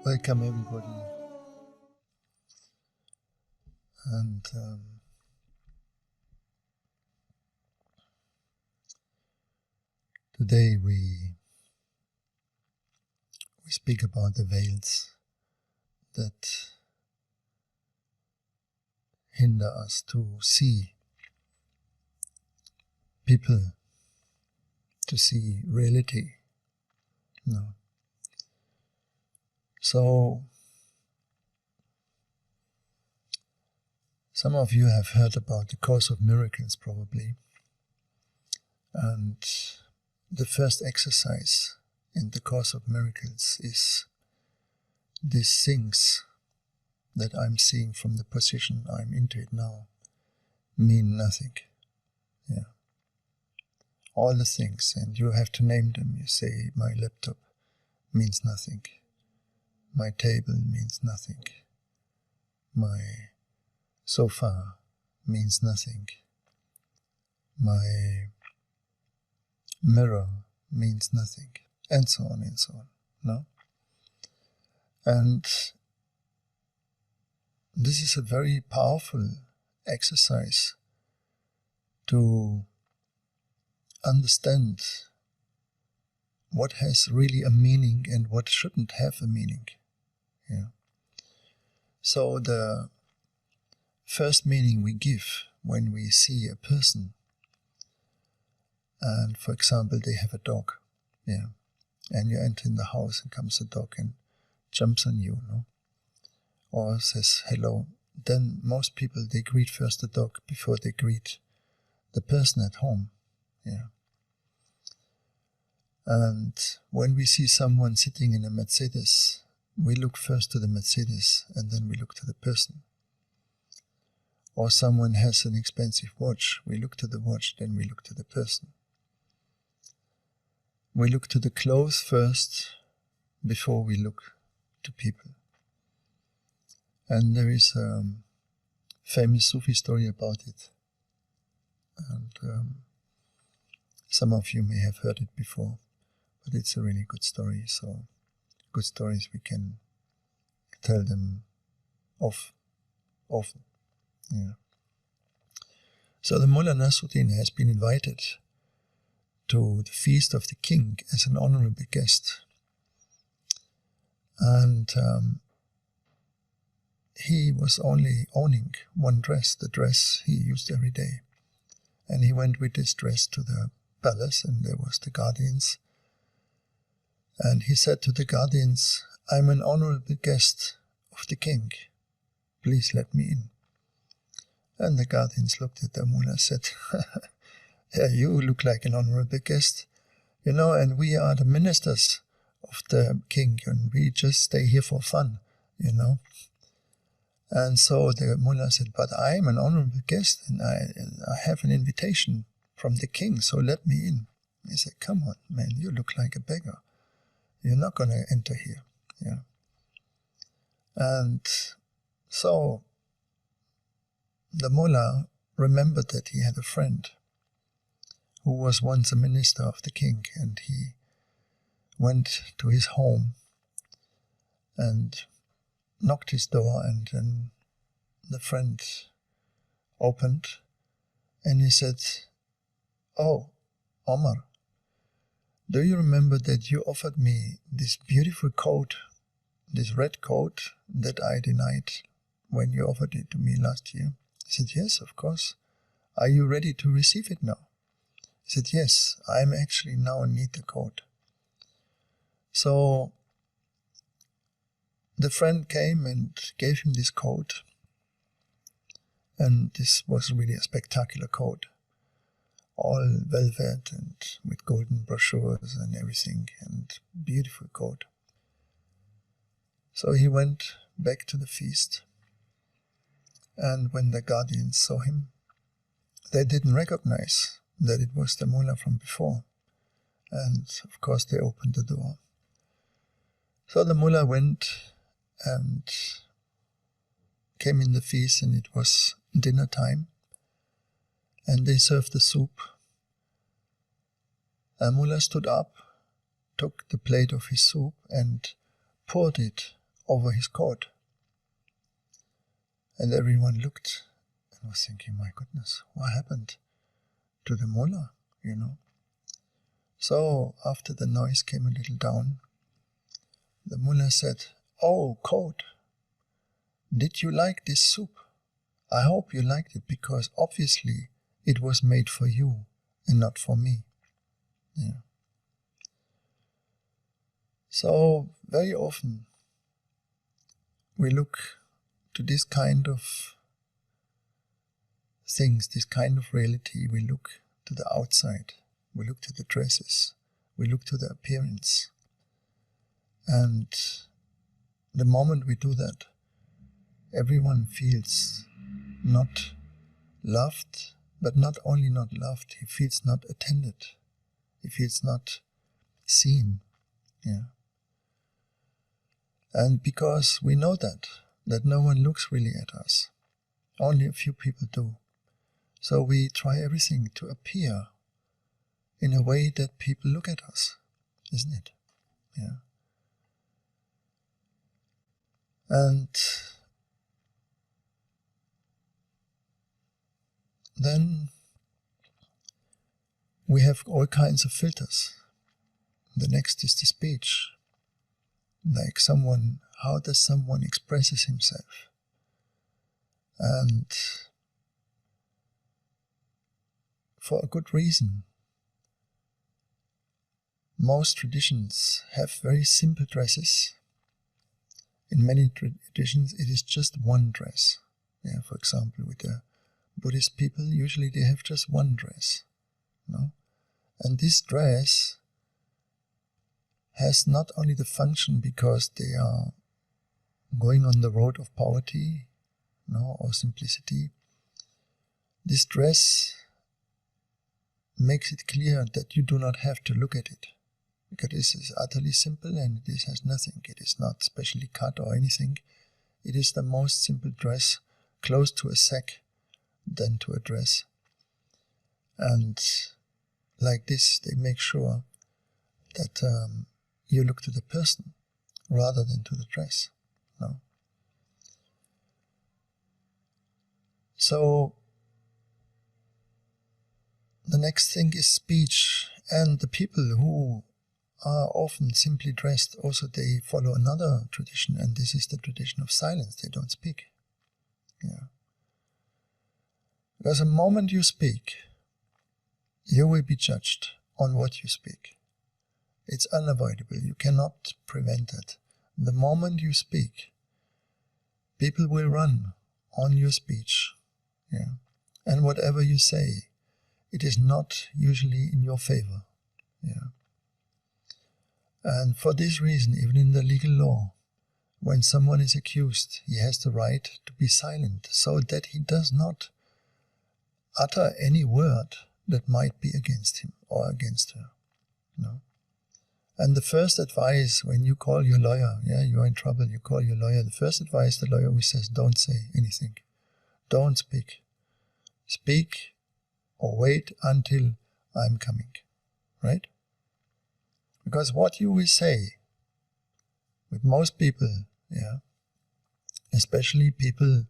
Welcome everybody, and today we speak about the veils that hinder us to see people, to see reality. No. So, some of you have heard about the Course of Miracles probably, and the first exercise in the Course of Miracles is these things that I'm seeing from the position I'm into it now mean nothing. Yeah. All the things, and you have to name them. You say, my laptop means nothing. My table means nothing. My sofa means nothing. My mirror means nothing. And so on and so on. No? And this is a very powerful exercise to understand what has really a meaning and what shouldn't have a meaning. Yeah. So the first meaning we give when we see a person, and for example they have a dog, yeah, and you enter in the house and comes a dog and jumps on you, no? Or says hello, then most people, they greet first the dog before they greet the person at home. Yeah. And when we see someone sitting in a Mercedes, we look first to the Mercedes and then we look to the person. Or someone has an expensive watch, we look to the watch, then we look to the person. We look to the clothes first before we look to people. And there is a famous Sufi story about it. And some of you may have heard it before, but it's a really good story. So good stories, we can tell them often. Yeah. So the Mullah Nasruddin has been invited to the feast of the king as an honorable guest. And he was only owning one dress, the dress he used every day. And he went with this dress to the palace, and there was the guardians. And he said to the guardians, I'm an honorable guest of the king. Please let me in. And the guardians looked at the mullah and said, yeah, you look like an honorable guest, you know, and we are the ministers of the king, and we just stay here for fun, you know. And so the mullah said, but I am an honorable guest, and I have an invitation from the king, so let me in. He said, come on, man, you look like a beggar. You're not going to enter here. Yeah. And so the mullah remembered that he had a friend who was once a minister of the king, and he went to his home and knocked his door, and then the friend opened and he said, oh, Omar, do you remember that you offered me this beautiful coat, this red coat that I denied when you offered it to me last year? He said, yes, of course. Are you ready to receive it now? He said, yes, I am actually now need the coat. So the friend came and gave him this coat, and this was really a spectacular coat. All velvet and with golden brochures and everything, and beautiful coat. So he went back to the feast, and when the guardians saw him, they didn't recognize that it was the mullah from before, and of course they opened the door. So the mullah went and came in the feast, and it was dinner time, and they served the soup. And mullah stood up, took the plate of his soup and poured it over his coat. And everyone looked and was thinking, my goodness, what happened to the mullah, you know? So after the noise came a little down, the mullah said, "Oh, coat, did you like this soup? I hope you liked it, because obviously it was made for you and not for me." Yeah. So very often we look to this kind of things, this kind of reality. We look to the outside, we look to the dresses, we look to the appearance. And the moment we do that, everyone feels not loved, but not only not loved, he feels not attended, he feels not seen. Yeah. And because we know that no one looks really at us, only a few people do, so we try everything to appear in a way that people look at us, isn't it? Yeah. And then we have all kinds of filters. The next is the speech. Like how does someone expresses himself? And for a good reason. Most traditions have very simple dresses. In many traditions it is just one dress. Yeah, for example, with the Buddhist people, usually they have just one dress. No? And this dress has not only the function because they are going on the road of poverty, no, or simplicity. This dress makes it clear that you do not have to look at it, because this is utterly simple and this has nothing. It is not specially cut or anything. It is the most simple dress, close to a sack than to a dress. And like this, they make sure that you look to the person rather than to the dress. No? So the next thing is speech, and the people who are often simply dressed, also they follow another tradition, and this is the tradition of silence. They don't speak. Yeah. Because the moment you speak, you will be judged on what you speak. It's unavoidable. You cannot prevent it. The moment you speak, people will run on your speech. Yeah. And whatever you say, it is not usually in your favor. Yeah. And for this reason, even in the legal law, when someone is accused, he has the right to be silent, so that he does not utter any word that might be against him or against her. No? And the first advice when you call your lawyer, yeah, you're in trouble, you call your lawyer, the first advice the lawyer always says, don't say anything. Don't speak. Speak or wait until I'm coming. Right? Because what you will say with most people, yeah, especially people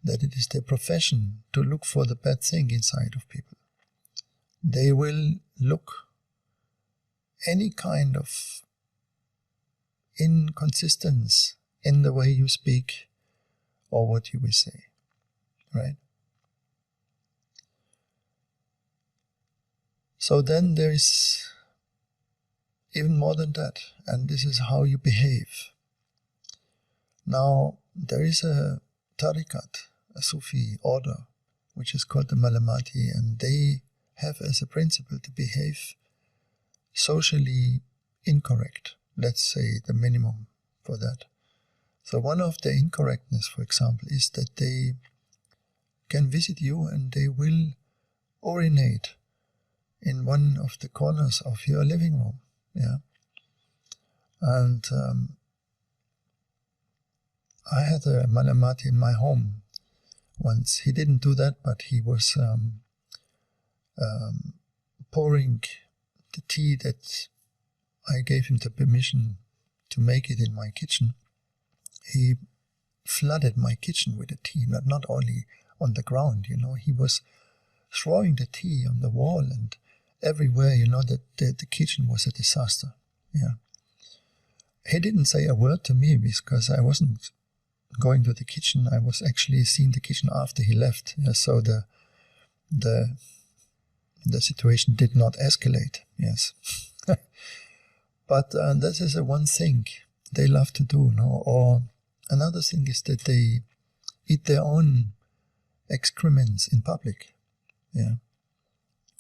that it is their profession to look for the bad thing inside of people, they will look any kind of inconsistency in the way you speak or what you will say, right? So then there is even more than that, and this is how you behave. Now, there is a tariqat, a Sufi order, which is called the Malamati, and they have as a principle to behave socially incorrect, let's say the minimum for that. So one of the incorrectness, for example, is that they can visit you and they will urinate in one of the corners of your living room. Yeah. And I had a Malamati in my home once. He didn't do that, but he was pouring the tea that I gave him the permission to make it in my kitchen. he flooded my kitchen with the tea, not only on the ground, he was throwing the tea on the wall and everywhere, that the kitchen was a disaster. Yeah. He didn't say a word to me because I wasn't going to the kitchen. I was actually seeing the kitchen after he left. Yeah, so the situation did not escalate. Yes. But this is the one thing they love to do. Or another thing is that they eat their own excrements in public. Yeah.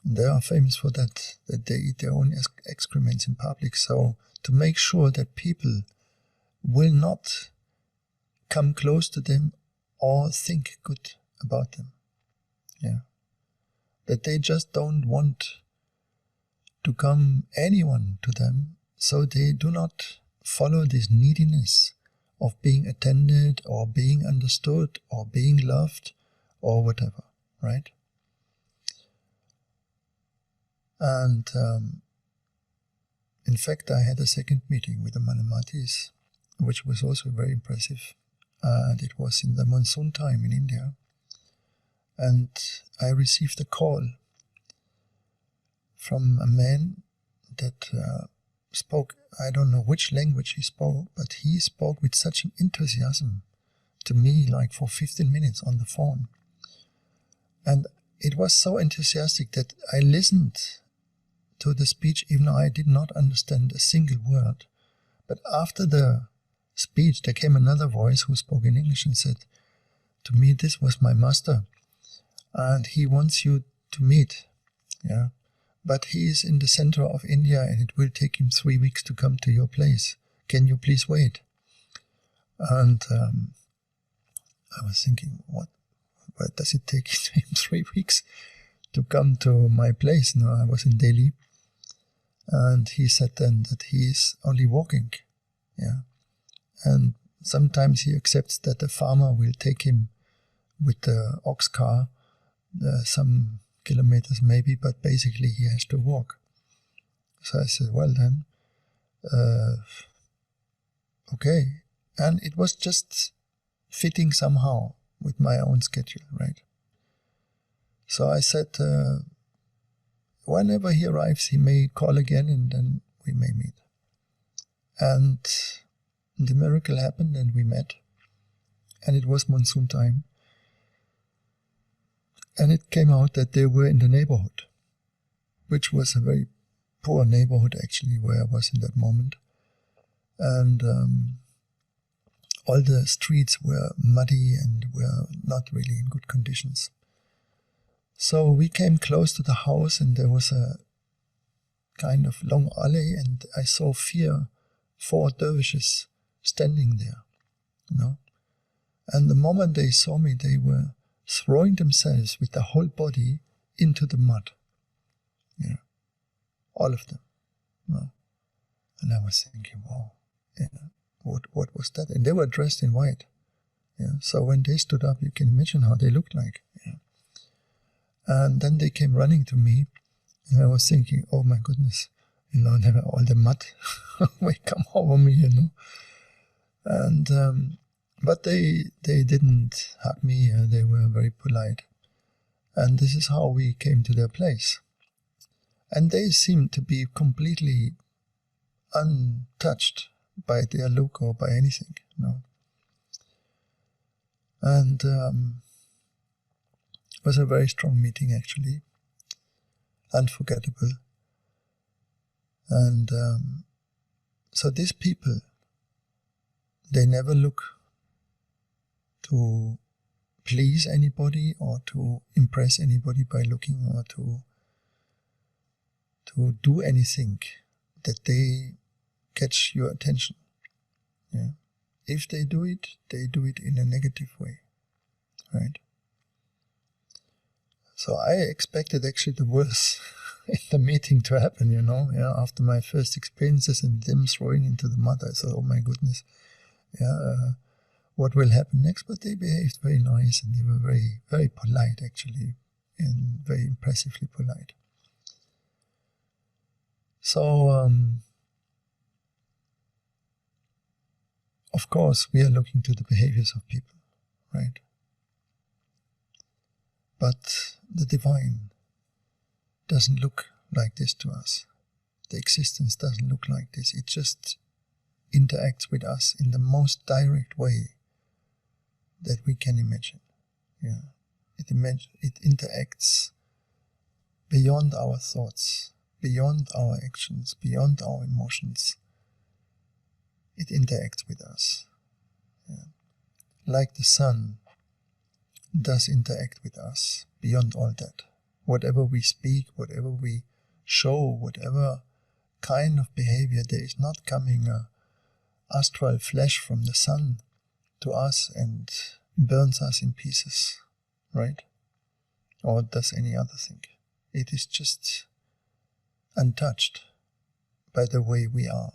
And they are famous for that they eat their own excrements in public. So to make sure that people will not come close to them or think good about them. Yeah. That they just don't want to come anyone to them, so they do not follow this neediness of being attended or being understood or being loved or whatever, right? And in fact, I had a second meeting with the Manamatis, which was also very impressive. And it was in the monsoon time in India. And I received a call from a man that spoke, I don't know which language he spoke, but he spoke with such an enthusiasm to me, like for 15 minutes on the phone. And it was so enthusiastic that I listened to the speech, even though I did not understand a single word. But after the speech, there came another voice who spoke in English and said to me, this was my master, and he wants you to meet. Yeah. But he is in the center of India and it will take him 3 weeks to come to your place. Can you please wait? And I was thinking, why does it take him 3 weeks to come to my place? No, I was in Delhi. And he said then that he is only walking. Yeah. And sometimes he accepts that the farmer will take him with the ox car some kilometers maybe, but basically he has to walk. So I said, well then, okay. And it was just fitting somehow with my own schedule, right? So I said, whenever he arrives, he may call again and then we may meet. And the miracle happened and we met. And it was monsoon time. And it came out that they were in the neighborhood, which was a very poor neighborhood actually where I was in that moment. And all the streets were muddy and were not really in good conditions. So we came close to the house and there was a kind of long alley and I saw 4 dervishes standing there, And the moment they saw me, they were throwing themselves with their whole body into the mud. Yeah. All of them. And I was thinking, wow, yeah, what was that? And they were dressed in white. Yeah. So when they stood up, you can imagine how they looked like. Yeah. And then they came running to me, and I was thinking, oh my goodness, all the mud will come over me, And but they didn't hug me, they were very polite. And this is how we came to their place. And they seemed to be completely untouched by their look or by anything, And it was a very strong meeting actually, unforgettable. And so these people, they never look to please anybody or to impress anybody by looking or to do anything that they catch your attention. Yeah. If they do it in a negative way, right? So I expected actually the worst in the meeting to happen, after my first experiences and them throwing into the mud. I thought, oh my goodness, what will happen next? But they behaved very nice and they were very, very polite actually, and very impressively polite. So of course, we are looking to the behaviors of people, right? But the divine doesn't look like this to us. The existence doesn't look like this. It just interacts with us in the most direct way that we can imagine. Yeah, it interacts beyond our thoughts, beyond our actions, beyond our emotions. It interacts with us. Yeah. Like the sun does interact with us beyond all that. Whatever we speak, whatever we show, whatever kind of behavior, there is not coming a astral flash from the sun to us and burns us in pieces, right? Or does any other thing. It is just untouched by the way we are.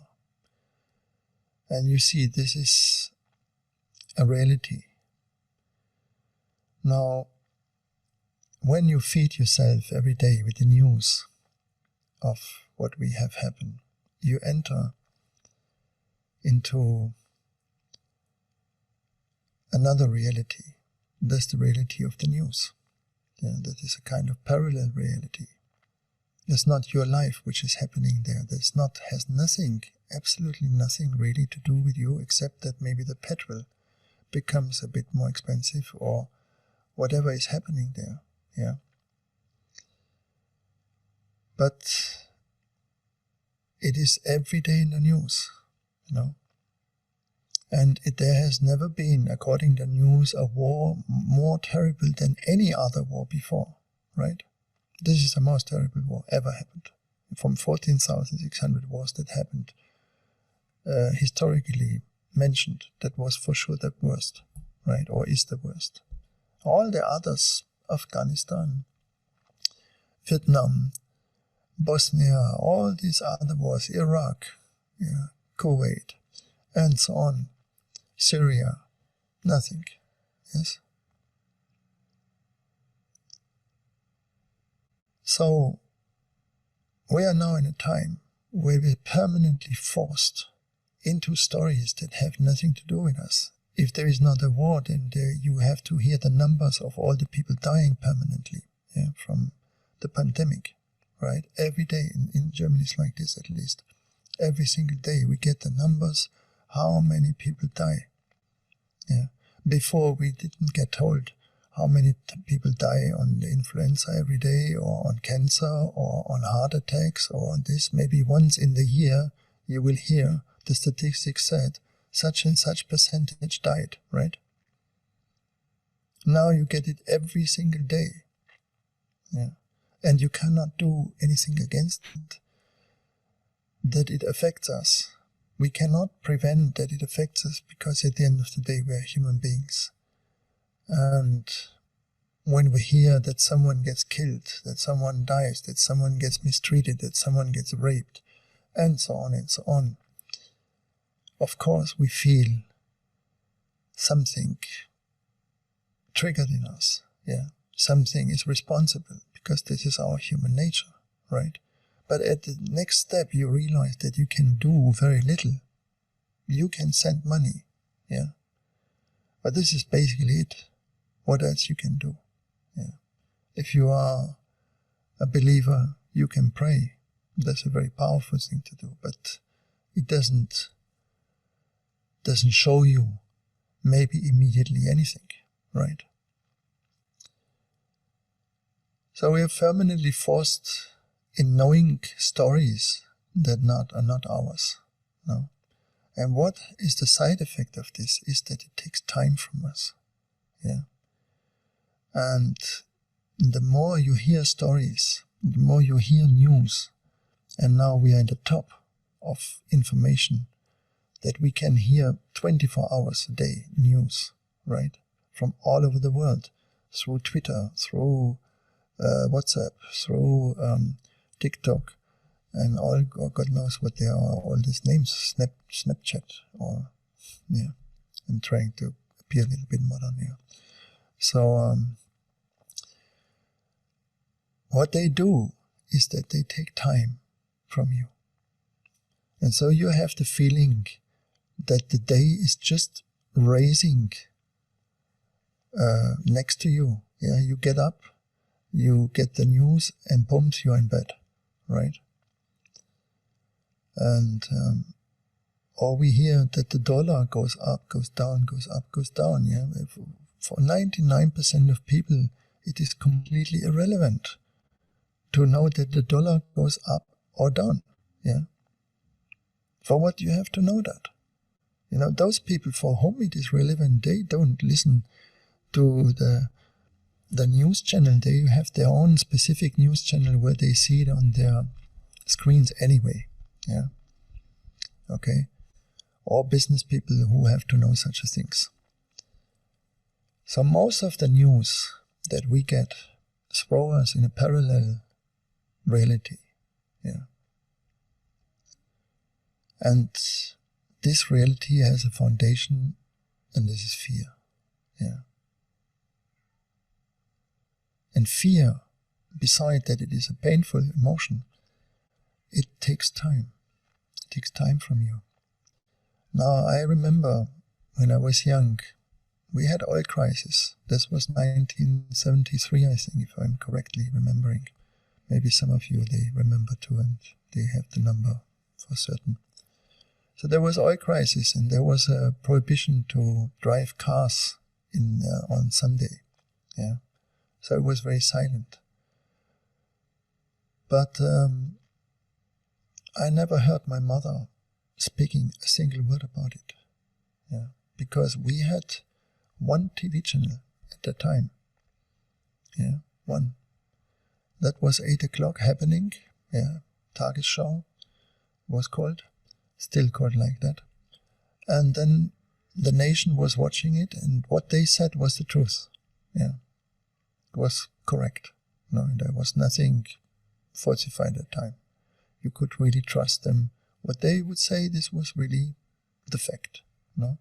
And you see, this is a reality. Now, when you feed yourself every day with the news of what we have happened, you enter into another reality. That's the reality of the news. Yeah, that is a kind of parallel reality. It's not your life which is happening there. Has nothing, absolutely nothing really to do with you, except that maybe the petrol becomes a bit more expensive or whatever is happening there. Yeah. But it is every day in the news, you know. And there has never been, according to the news, a war more terrible than any other war before, right? This is the most terrible war ever happened. From 14,600 wars that happened, historically mentioned, that was for sure the worst, right? Or is the worst. All the others, Afghanistan, Vietnam, Bosnia, all these other wars, Iraq, yeah, Kuwait, and so on, Syria, nothing, yes? So, we are now in a time where we're permanently forced into stories that have nothing to do with us. If there is not a war, then you have to hear the numbers of all the people dying permanently, yeah, from the pandemic, right? Every day in Germany is like this, at least. Every single day we get the numbers, how many people die. Yeah. Before we didn't get told how many people die on the influenza every day, or on cancer, or on heart attacks, or on this. Maybe once in the year you will hear the statistics said such and such percentage died, right? Now you get it every single day. Yeah. And you cannot do anything against it, that it affects us. We cannot prevent that it affects us, because at the end of the day we are human beings. And when we hear that someone gets killed, that someone dies, that someone gets mistreated, that someone gets raped, and so on, of course we feel something triggered in us. Yeah, something is responsible, because this is our human nature, right? But at the next step you realize that you can do very little. You can send money, yeah. But this is basically it. What else you can do? Yeah. If you are a believer, you can pray. That's a very powerful thing to do, but it doesn't show you maybe immediately anything, right? So we are permanently forced in knowing stories that are not ours. No. And what is the side effect of this is that it takes time from us. Yeah. And the more you hear stories, the more you hear news, and now we are at the top of information, that we can hear 24 hours a day news, right? From all over the world, through Twitter, through WhatsApp, through TikTok, and all, God knows what they are, all these names, Snapchat, or, yeah, I'm trying to appear a little bit modern here. So, what they do is that they take time from you. And so you have the feeling that the day is just racing next to you. Yeah, you get up, you get the news, and boom, you're in bed, right? And or we hear that the dollar goes up, goes down, goes up, goes down. Yeah, for 99% of people, it is completely irrelevant to know that the dollar goes up or down. Yeah. For what you have to know that? You know, those people for whom it is relevant, they don't listen to the news channel. They have their own specific news channel where they see it on their screens anyway. Yeah. Okay. Or business people who have to know such things. So most of the news that we get throw us in a parallel reality. Yeah. And this reality has a foundation, and this is fear. Yeah. And fear, beside that it is a painful emotion, it takes time. It takes time from you. Now, I remember when I was young, we had oil crisis. This was 1973, I think, if I'm correctly remembering. Maybe some of you, they remember too, and they have the number for certain. So there was oil crisis, and there was a prohibition to drive cars on Sunday. Yeah, so it was very silent. But I never heard my mother speaking a single word about it. Yeah, because we had one TV channel at that time. Yeah, one. That was 8 o'clock happening. Yeah, Tagesschau was called. Still called like that. And then the nation was watching it, and what they said was the truth. Yeah, it was correct. No, there was nothing falsified at the time. You could really trust them. What they would say, this was really the fact. No.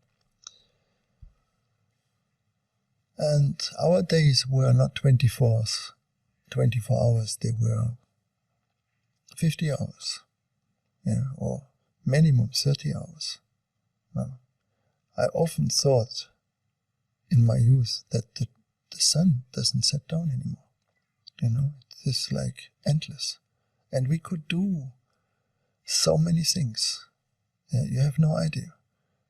And our days were not 24 hours, they were 50 hours. Yeah, or minimum 30 hours. No. I often thought in my youth that the sun doesn't set down anymore. You know, it is like endless. And we could do so many things. Yeah, you have no idea.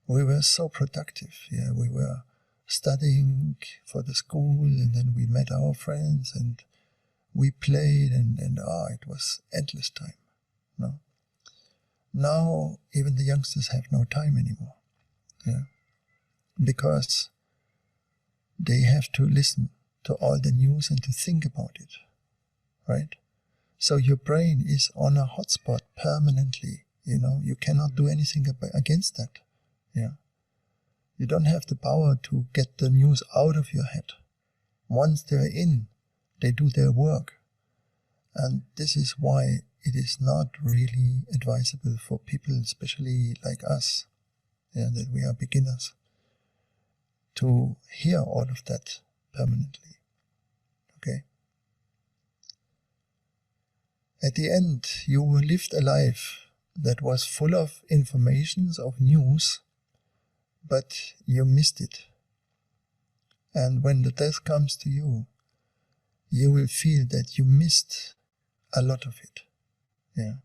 We were so productive. Yeah, we were studying for the school, and then we met our friends, and we played, and it was endless time. No. Now, even the youngsters have no time anymore. Yeah. Because they have to listen to all the news and to think about it. Right? So your brain is on a hotspot permanently. You know, you cannot do anything against that. Yeah. You don't have the power to get the news out of your head. Once they're in, they do their work. And this is why it is not really advisable for people, especially like us, yeah, that we are beginners, to hear all of that permanently. Okay? At the end, you lived a life that was full of informations, of news, but you missed it. And when the death comes to you, you will feel that you missed a lot of it. Yeah.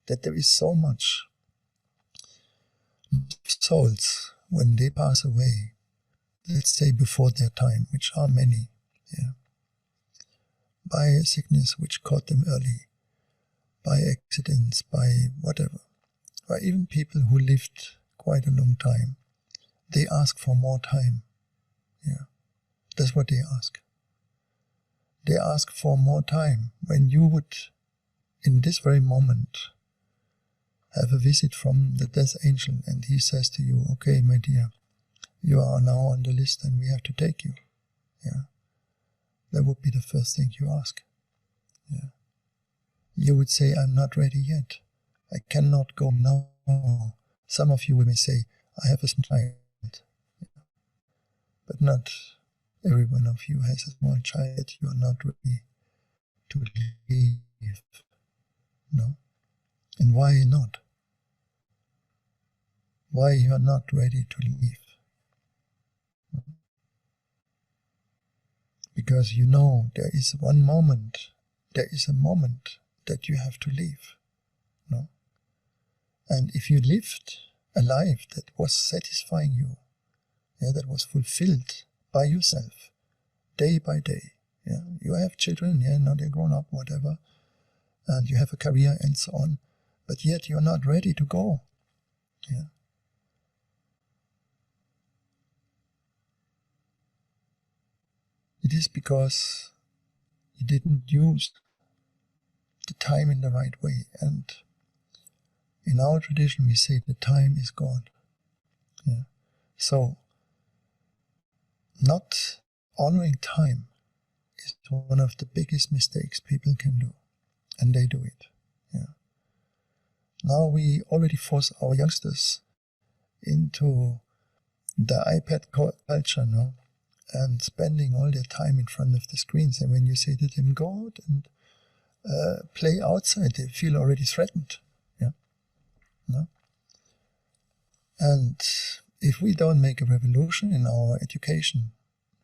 That there is so much. Souls, when they pass away, let's say before their time, which are many, yeah, by a sickness which caught them early, by accidents, by whatever, or even people who lived quite a long time, they ask for more time. Yeah, that's what they ask. They ask for more time when you would, in this very moment, have a visit from the death angel, and he says to you, okay, my dear, you are now on the list and we have to take you. Yeah. That would be the first thing you ask. Yeah. You would say, I'm not ready yet. I cannot go now. Some of you may say, I have a small child. Yeah. But not every one of you has a small child. You are not ready to leave. No. And why not? why you are not ready to leave. Because you know there is a moment that you have to leave. No? And if you lived a life that was satisfying you, that was fulfilled by yourself, day by day, you have children, now they're grown up, whatever, and you have a career and so on, but yet you're not ready to go. It is because you didn't use the time in the right way. And in our tradition we say the time is God. So not honoring time is one of the biggest mistakes people can do, and they do it. Now we already force our youngsters into the iPad culture, no? And spending all their time in front of the screens, and when you say to them, go out and play outside, they feel already threatened. No? And if we don't make a revolution in our education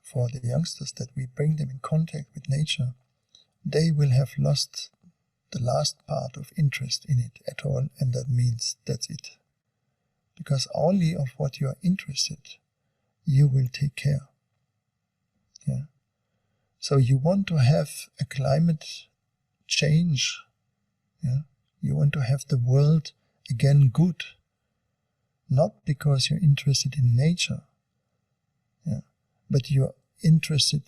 for the youngsters, that we bring them in contact with nature, they will have lost the last part of interest in it at all, and that means that's it. Because only of what you are interested, you will take care. So you want to have a climate change. You want to have the world again good, not because you're interested in nature, but you're interested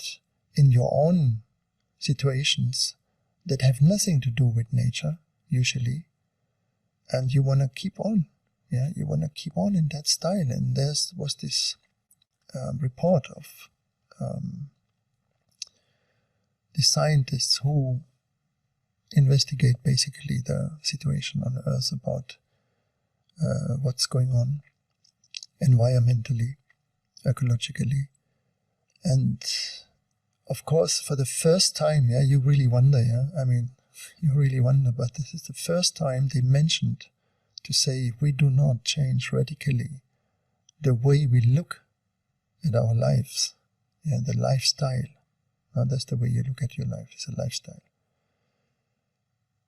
in your own situations that have nothing to do with nature, usually, and you want to keep on. You want to keep on in that style. And there was this report of the scientists who investigate basically the situation on Earth about what's going on environmentally, ecologically. And of course, for the first time, you really wonder, you really wonder, but this is the first time they mentioned to say, if we do not change radically the way we look at our lives, the lifestyle, now that's the way you look at your life, it's a lifestyle,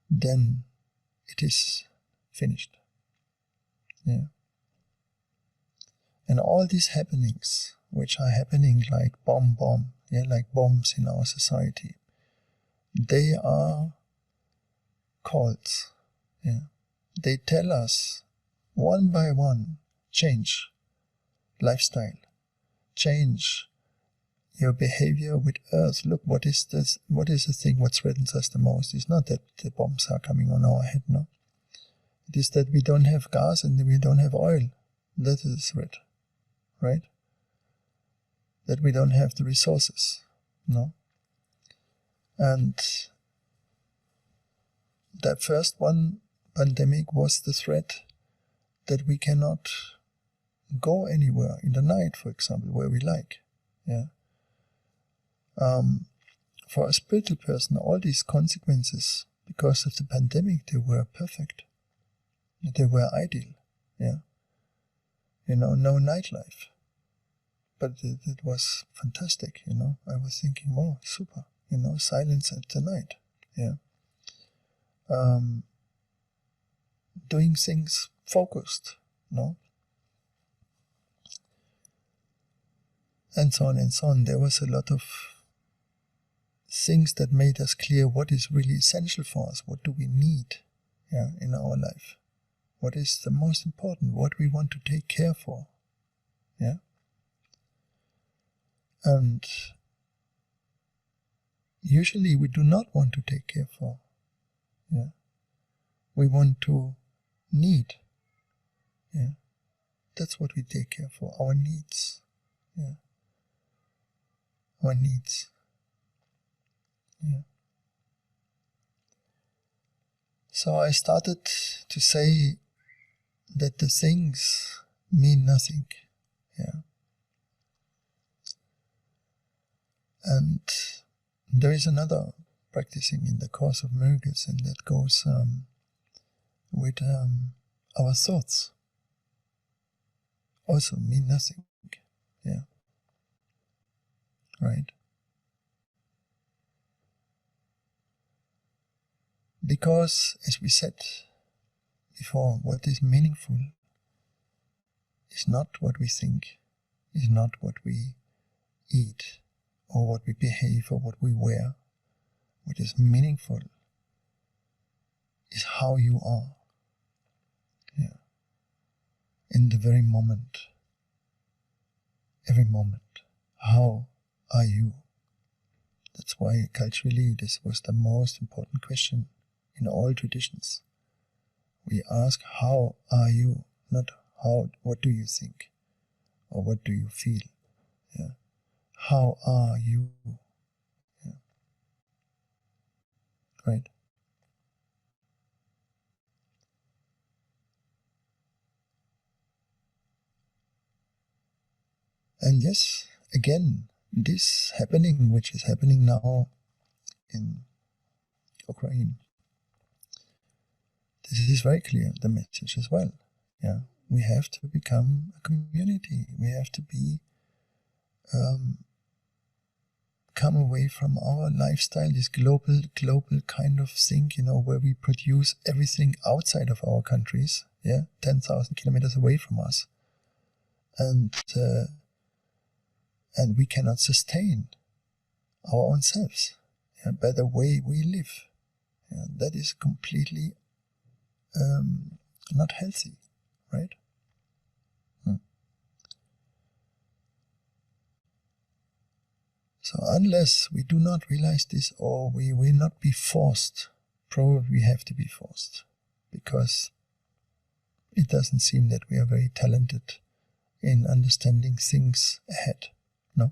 then it is finished. And all these happenings, which are happening like like bombs in our society, they are calls. They tell us one by one, change lifestyle, change your behavior with Earth. Look, what is this? What is the thing what threatens us the most? It's not that the bombs are coming on our head, no. It is that we don't have gas and we don't have oil. That is a threat, right? That we don't have the resources, no. And that first one, pandemic, was the threat that we cannot go anywhere in the night, for example, where we like. For a spiritual person, all these consequences, because of the pandemic, they were perfect. They were ideal. No nightlife. But it was fantastic, I was thinking, wow, super, silence at the night. Doing things focused, and so on and so on. There was a lot of things that made us clear what is really essential for us, what do we need in our life, what is the most important, what we want to take care for. And usually we do not want to take care for. We want to need. That's what we take care for, our needs. Our needs. So I started to say that the things mean nothing. And there is another practicing in the Course of Miracles, and that goes with our thoughts. also mean nothing. Yeah. Right? Because, as we said before, what is meaningful is not what we think, is not what we eat, or what we behave, or what we wear. What is meaningful is how you are. Yeah. In the very moment. Every moment. How are you? That's why culturally this was the most important question in all traditions. We ask, how are you? Not what do you think? Or what do you feel? Yeah. How are you? Yeah. Right? And yes, again, this happening, which is happening now in Ukraine, this is very clear, the message as well. Yeah, we have to become a community. We have to be come away from our lifestyle, this global kind of thing, where we produce everything outside of our countries, 10,000 kilometers away from us, and we cannot sustain our own selves by the way we live. That is completely not healthy, right? So unless we do not realize this, or we will not be forced, probably we have to be forced, because it doesn't seem that we are very talented in understanding things ahead. No,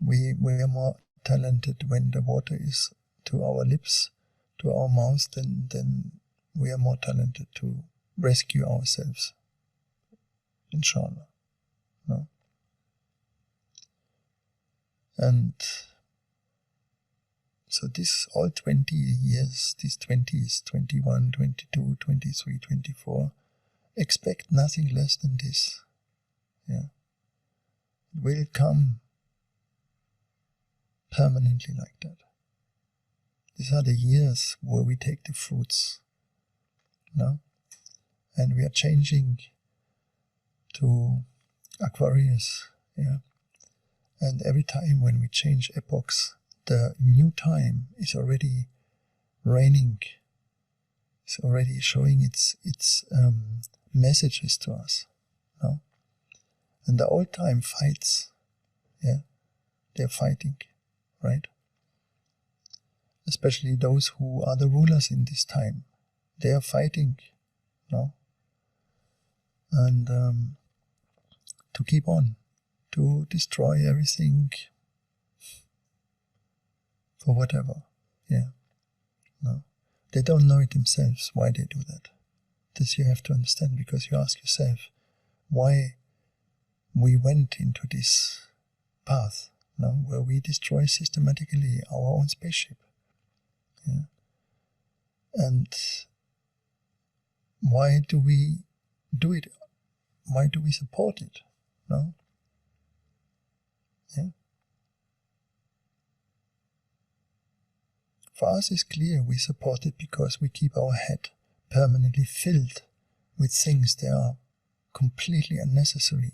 we are more talented when the water is to our lips, to our mouths, then we are more talented to rescue ourselves. Inshallah. No? And so this all 20 years, these 20s, 21, 22, 23, 24, expect nothing less than this. Yeah. It will come permanently like that. These are the years where we take the fruits. No? And we are changing to Aquarius. Yeah. And every time when we change epochs, the new time is already reigning. It's already showing its messages to us. No? And the old time fights. Yeah. They're fighting. Right? Especially those who are the rulers in this time. They are fighting. No? And to keep on. To destroy everything for whatever. Yeah. No. They don't know it themselves why they do that. This you have to understand, because you ask yourself why we went into this path, no, where we destroy systematically our own spaceship. Yeah. And why do we do it? Why do we support it? No? Yeah. For us it's clear we support it because we keep our head permanently filled with things that are completely unnecessary.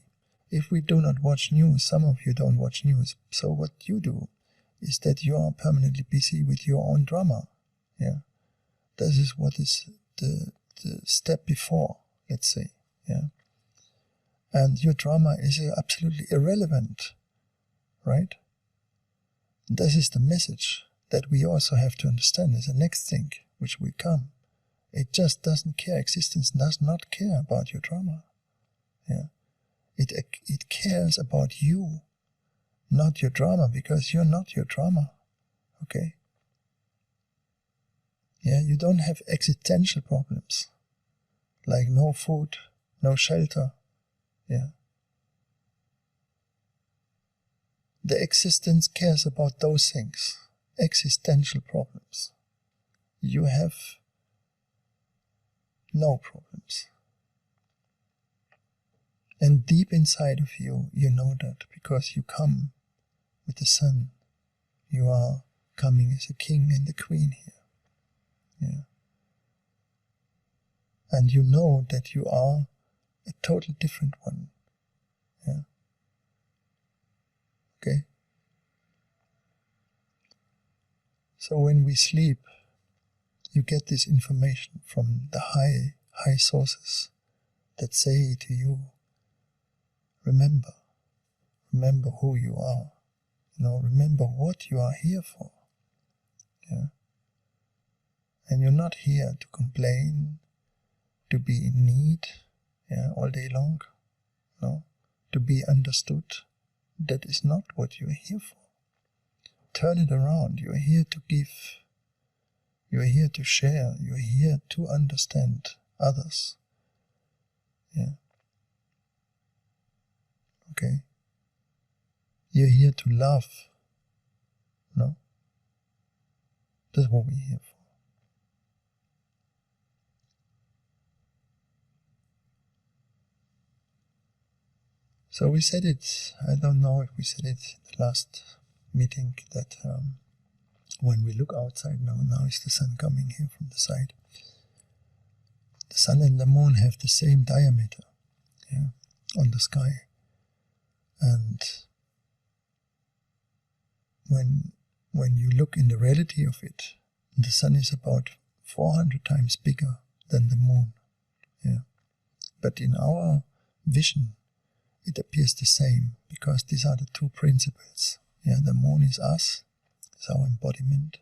If we do not watch news, some of you don't watch news, so what you do is that you are permanently busy with your own drama. Yeah. This is what is the step before, let's say. Yeah. And your drama is absolutely irrelevant. Right? This is the message that we also have to understand as the next thing which will come. It just doesn't care. Existence does not care about your drama. Yeah. It cares about you, not your drama, because you're not your drama. Okay? Yeah, you don't have existential problems, like no food, no shelter. Yeah. The existence cares about those things, existential problems. You have no problems. And deep inside of you, you know that, because you come with the sun. You are coming as a king and a queen here. Yeah. And you know that you are a totally different one. Yeah. Okay? So when we sleep, you get this information from the high sources that say to you, remember who you are. Remember what you are here for. Yeah. And you're not here to complain, to be in need, all day long. No, to be understood. That is not what you are here for. Turn it around. You are here to give. You are here to share. You are here to understand others. Yeah. Okay. You're here to love. No? That's what we're here for. So we said it, I don't know if we said it in the last meeting, that when we look outside now is the sun coming here from the side. The sun and the moon have the same diameter on the sky. And when you look in the reality of it, the sun is about 400 times bigger than the moon. Yeah. But in our vision, it appears the same, because these are the two principles. Yeah, the moon is us, it's our embodiment,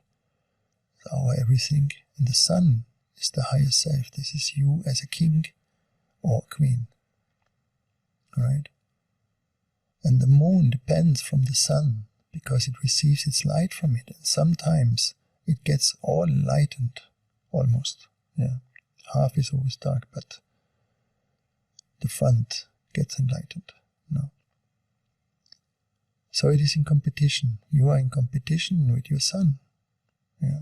it's our everything, and the sun is the higher self. This is you as a king or a queen. Alright? And the moon depends from the sun, because it receives its light from it, and sometimes it gets all enlightened, almost. Yeah, half is always dark, but the front gets enlightened. No. So it is in competition. You are in competition with your sun. Yeah.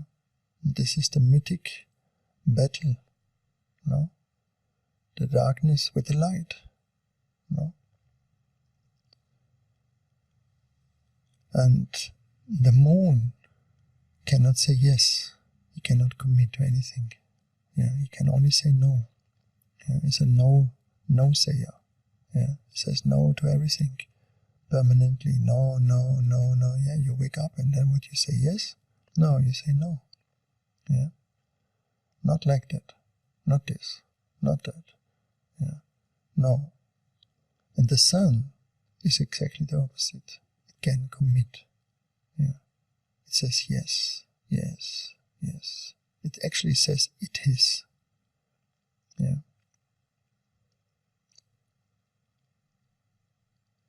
This is the mythic battle. No. The darkness with the light. No. And the moon cannot say yes. He cannot commit to anything. Yeah. He can only say no. Yeah. It's a no sayer. Yeah, he says no to everything, permanently. No. Yeah, you wake up, and then what you say? Yes. No, you say no. Yeah, not like that, not this, not that. Yeah, no. And the sun is exactly the opposite. It can commit. Yeah, it says yes. It actually says it is. Yeah.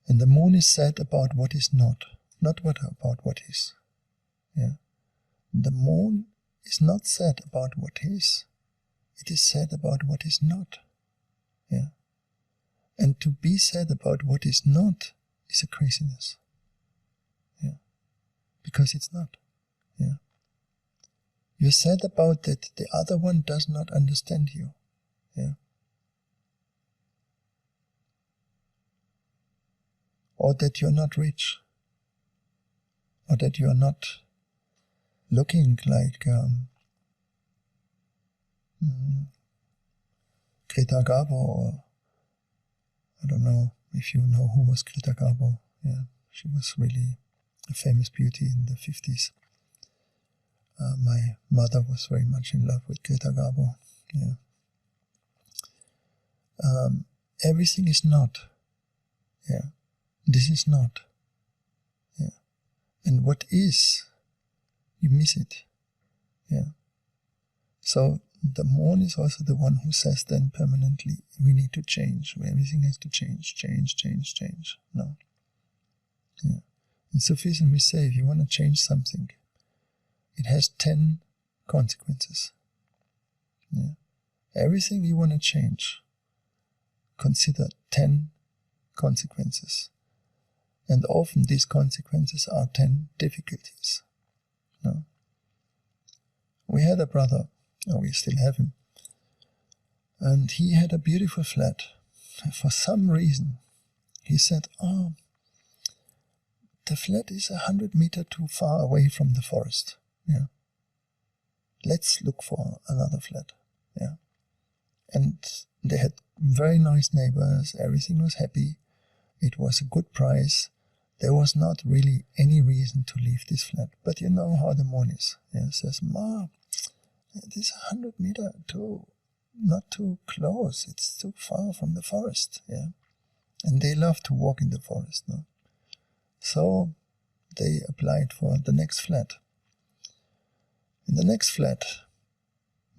And the moon is sad about what is not about what is. Yeah. The moon is not sad about what is. It is sad about what is not. Yeah. And to be sad about what is not is a craziness. Yeah. Because it's not. Yeah. You're sad about that the other one does not understand you. Yeah. Or that you're not rich, or that you're not looking like Greta Garbo, or I don't know if you know who was Greta Garbo. Yeah, she was really a famous beauty in the 50s. My mother was very much in love with Greta Garbo. Yeah. Everything is not. Yeah. This is not. Yeah. And what is, you miss it. Yeah. So the moon is also the one who says then permanently, we need to change. Everything has to change. No. Yeah. In Sufism we say, if you want to change something, it has 10 consequences. Yeah. Everything you want to change, consider 10 consequences. And often these consequences are 10 difficulties. No? We had a brother, or we still have him, and he had a beautiful flat, for some reason, he said, "Oh, the flat is 100 meters too far away from the forest. Yeah. Let's look for another flat." Yeah. And they had very nice neighbors, everything was happy, it was a good price, there was not really any reason to leave this flat. But you know how the moon is. Yeah, says, "Ma, this 100 meters not too close, it's too far from the forest." Yeah. And they love to walk in the forest, no? So they applied for the next flat. And the next flat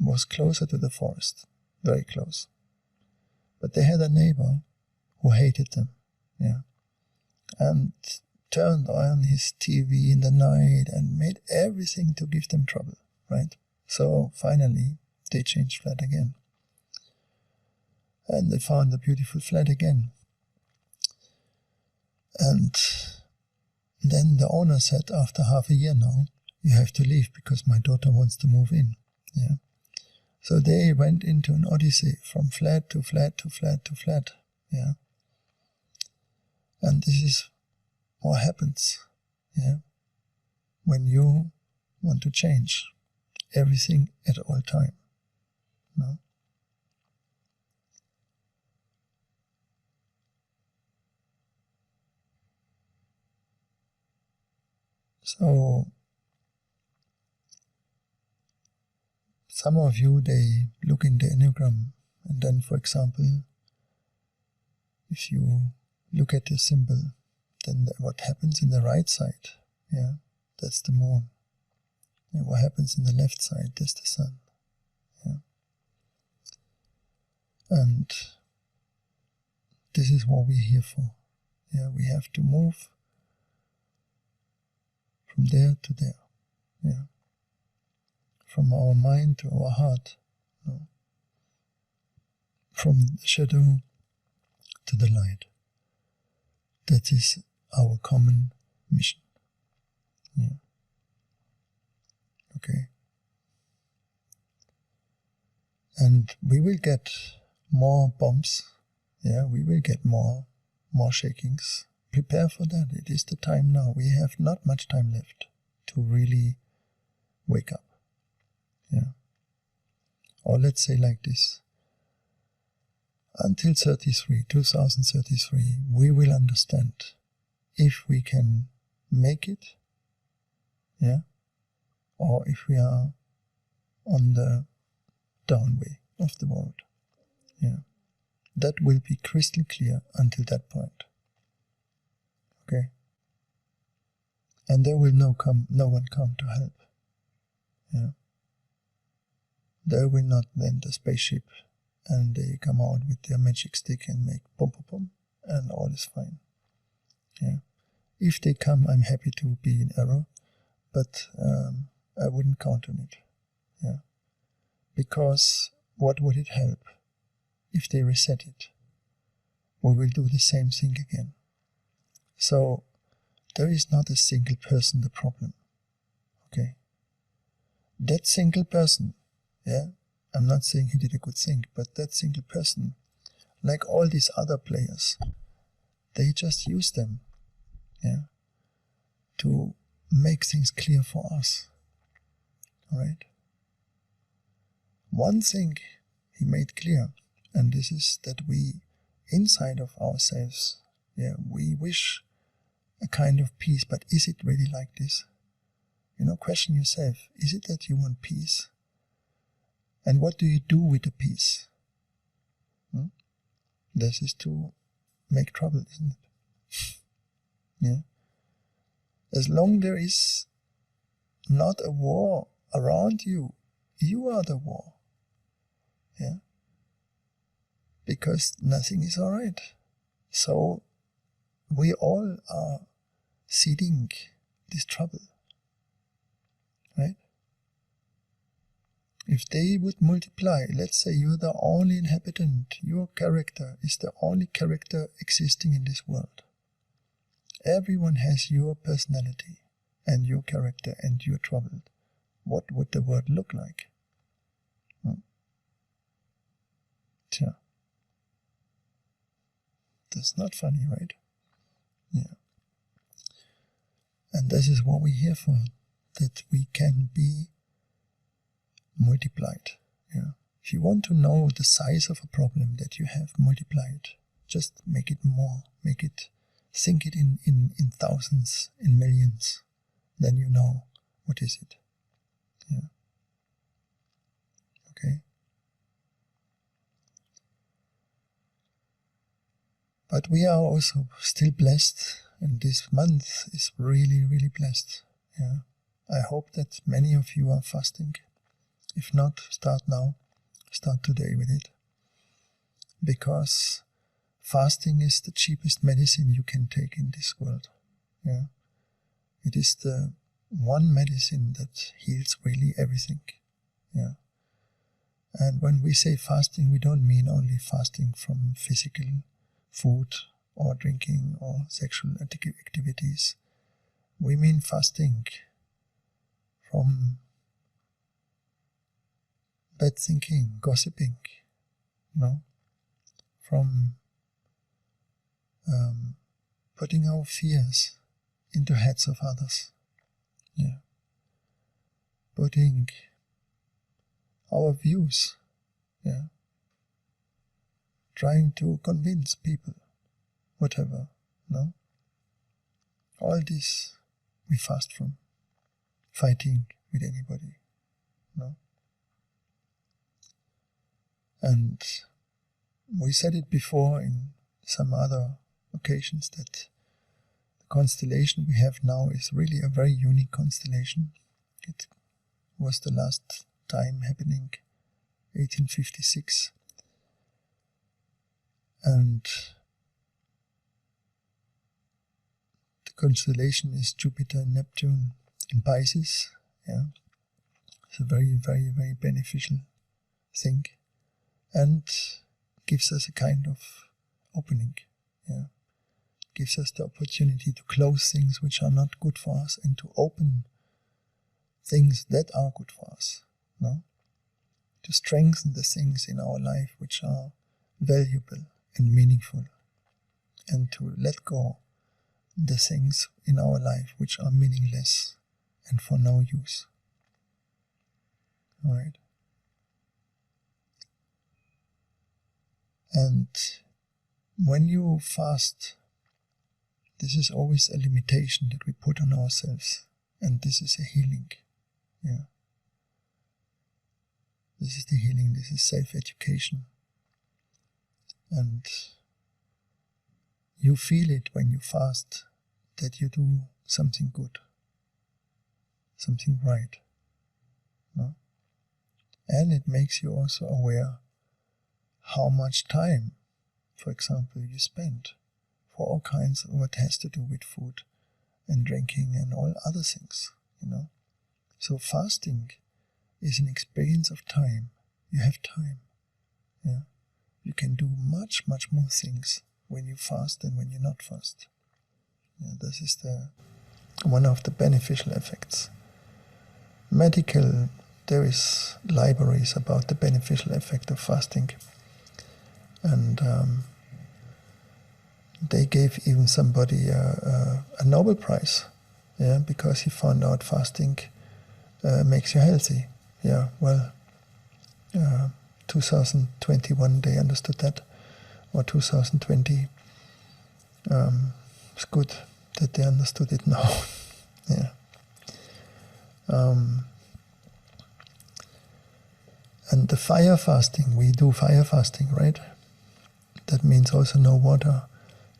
was closer to the forest, very close. But they had a neighbor who hated them, yeah, and turned on his TV in the night and made everything to give them trouble, right? So finally they changed flat again. And they found a beautiful flat again. And then the owner said, after half a year now, "You have to leave because my daughter wants to move in." Yeah. So they went into an odyssey from flat to flat to flat to flat. Yeah. And this is what happens, yeah, when you want to change everything at all time. No? So some of you, they look in the Enneagram, and then, for example, if you look at the symbol, then what happens in the right side, yeah, that's the moon. And what happens in the left side, that's the sun. Yeah. And this is what we're here for. Yeah, we have to move from there to there. Yeah. From our mind to our heart. No? From the shadow to the light. That is our common mission. Yeah. Okay. And we will get more bumps. Yeah, we will get more shakings. Prepare for that. It is the time now. We have not much time left to really wake up. Yeah. Or let's say like this. Until 2033, we will understand if we can make it, yeah, or if we are on the downway of the world. Yeah. That will be crystal clear until that point. Okay? And there will no one come to help. Yeah. There will not land a spaceship and they come out with their magic stick and make pom pom pom and all is fine. Yeah. If they come, I'm happy to be in error, but I wouldn't count on it. Yeah. Because what would it help if they reset it? We will do the same thing again. So there is not a single person the problem. Okay. That single person, yeah, I'm not saying he did a good thing, but that single person, like all these other players, they just use them, yeah, to make things clear for us. Alright? One thing he made clear, and this is that we, inside of ourselves, yeah, we wish a kind of peace, but is it really like this? You know, question yourself, is it that you want peace? And what do you do with the peace? This is to make trouble, isn't it? Yeah. As long there is not a war around you, you are the war. Yeah. Because nothing is alright. So we all are seeding this trouble. Right? If they would multiply, let's say you're the only inhabitant, your character is the only character existing in this world. Everyone has your personality and your character and you're troubled. What would the world look like? Tja. That's not funny, right? Yeah. And this is what we're here for, that we can be multiplied. Yeah. If you want to know the size of a problem that you have, multiply it. Just make it more, sink it in thousands, in millions. Then you know what is it. Yeah. Okay. But we are also still blessed, and this month is really, really blessed. Yeah. I hope that many of you are fasting. If not, start now. Start today with it. Because fasting is the cheapest medicine you can take in this world. Yeah. It is the one medicine that heals really everything. Yeah. And when we say fasting, we don't mean only fasting from physical food or drinking or sexual activities. We mean fasting from bad thinking, gossiping, from putting our fears into heads of others. Yeah. Putting our views, trying to convince people, whatever, all this we fast from, fighting with anybody, And we said it before in some other occasions that the constellation we have now is really a very unique constellation. It was the last time happening, 1856. And the constellation is Jupiter and Neptune in Pisces. Yeah. It's a very, very, very beneficial thing. And gives us a kind of opening. Yeah. Gives us the opportunity to close things which are not good for us and to open things that are good for us. To strengthen the things in our life which are valuable and meaningful, and to let go the things in our life which are meaningless and for no use. Alright? And when you fast, this is always a limitation that we put on ourselves, and this is a healing. Yeah. This is the healing, this is self-education. And you feel it when you fast, that you do something good, something right. And it makes you also aware how much time, for example, you spend for all kinds of what has to do with food and drinking and all other things, So fasting is an experience of time. You have time. Yeah. You can do much, much more things when you fast than when you not fast. Yeah, this is one of the beneficial effects. There is libraries about the beneficial effect of fasting. And they gave even somebody a Nobel Prize, because he found out fasting makes you healthy. 2021 they understood that, or 2020. It's good that they understood it now. And the fire fasting, we do fire fasting, right? That means also no water.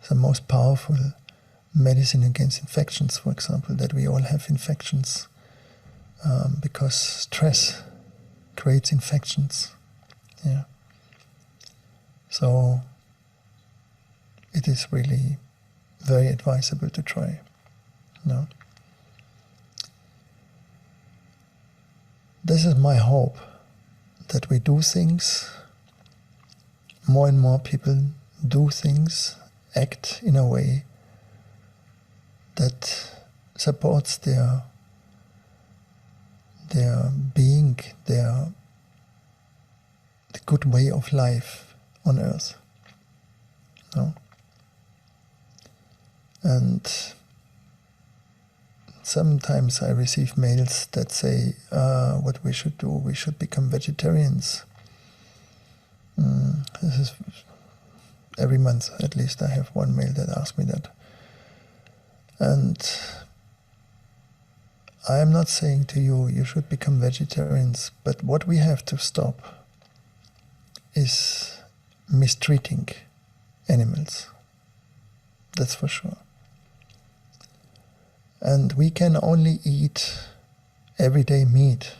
It's the most powerful medicine against infections, for example, that we all have infections because stress creates infections. Yeah. So it is really very advisable to try. This is my hope, that we do things, more and more people do things, act in a way that supports their being, the good way of life on earth. And sometimes I receive mails that say what we should do, we should become vegetarians. This is every month at least I have one mail that asks me that. And I am not saying to you, you should become vegetarians, but what we have to stop is mistreating animals. That's for sure. And we can only eat everyday meat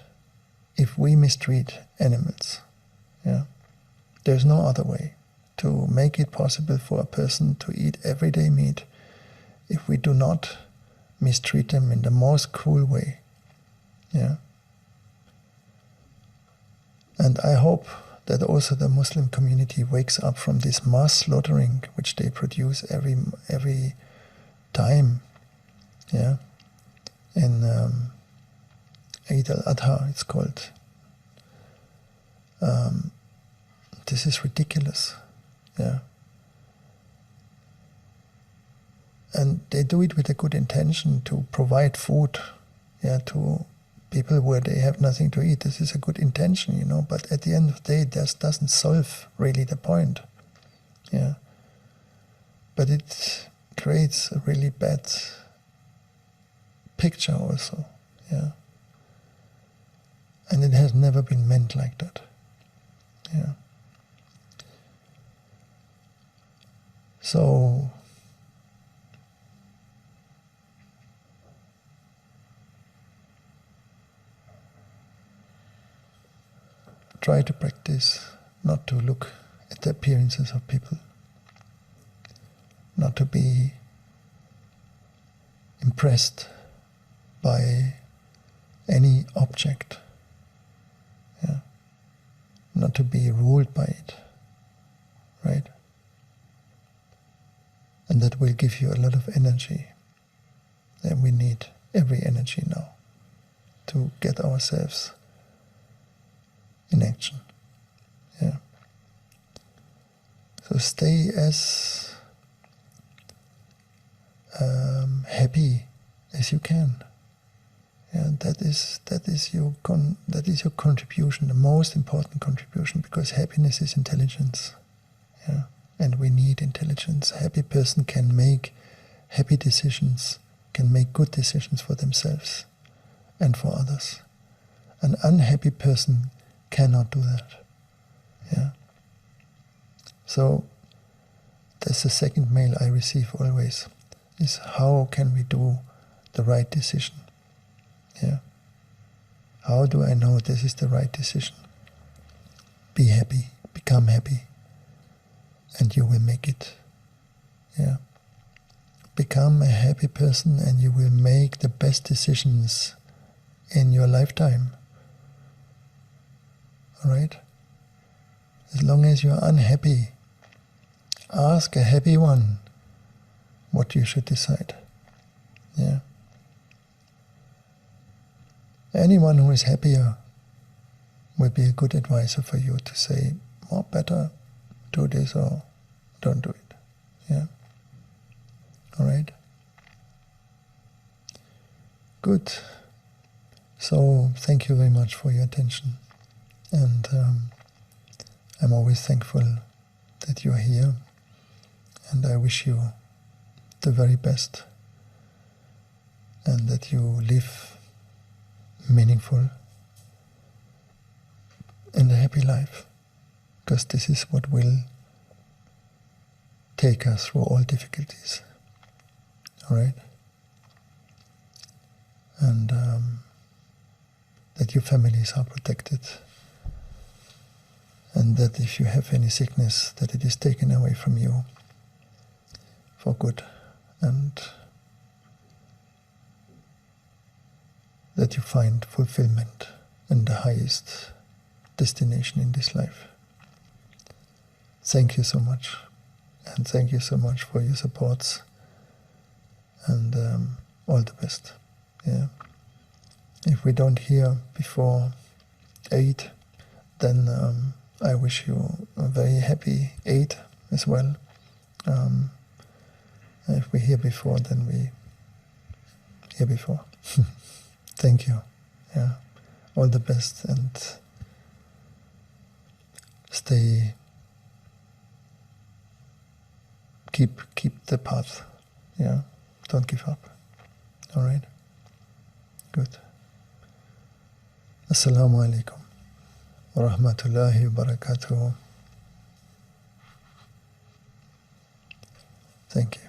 if we mistreat animals. Yeah? There's no other way to make it possible for a person to eat everyday meat if we do not mistreat them in the most cruel way. Yeah? And I hope that also the Muslim community wakes up from this mass slaughtering which they produce every time. Yeah, in Eid al-Adha it's called. This is ridiculous. Yeah, and they do it with a good intention to provide food, yeah, to people where they have nothing to eat. This is a good intention, you know. But at the end of the day, this doesn't solve really the point. Yeah, but it creates a really bad picture also, yeah. And it has never been meant like that, yeah. So try to practice not to look at the appearances of people, not to be impressed by any object, yeah, not to be ruled by it, right? And that will give you a lot of energy, and we need every energy now to get ourselves in action, yeah. So stay as happy as you can. Yeah, that is your contribution, the most important contribution, because happiness is intelligence. Yeah, and we need intelligence. A happy person can make happy decisions, can make good decisions for themselves and for others. An unhappy person cannot do that. Yeah. So that's the second mail I receive always, is how can we do the right decision? Yeah. How do I know this is the right decision? Be happy, become happy, and you will make it. Yeah. Become a happy person and you will make the best decisions in your lifetime. Alright? As long as you are unhappy, ask a happy one what you should decide. Yeah. Anyone who is happier will be a good advisor for you to say, oh, better do this or don't do it. Yeah. Alright? Good. So, thank you very much for your attention. And I'm always thankful that you're here. And I wish you the very best. And that you live meaningful and a happy life, because this is what will take us through all difficulties. Alright? And that your families are protected, and that if you have any sickness, that it is taken away from you for good, and that you find fulfillment in the highest destination in this life. Thank you so much, and thank you so much for your supports, and all the best. Yeah. If we don't hear before 8, then I wish you a very happy 8 as well. If we hear before, then we hear before. Thank you. Yeah. All the best, and stay. Keep the path. Yeah. Don't give up. All right. Good. Assalamu alaikum wa rahmatullahi wa barakatuh. Thank you.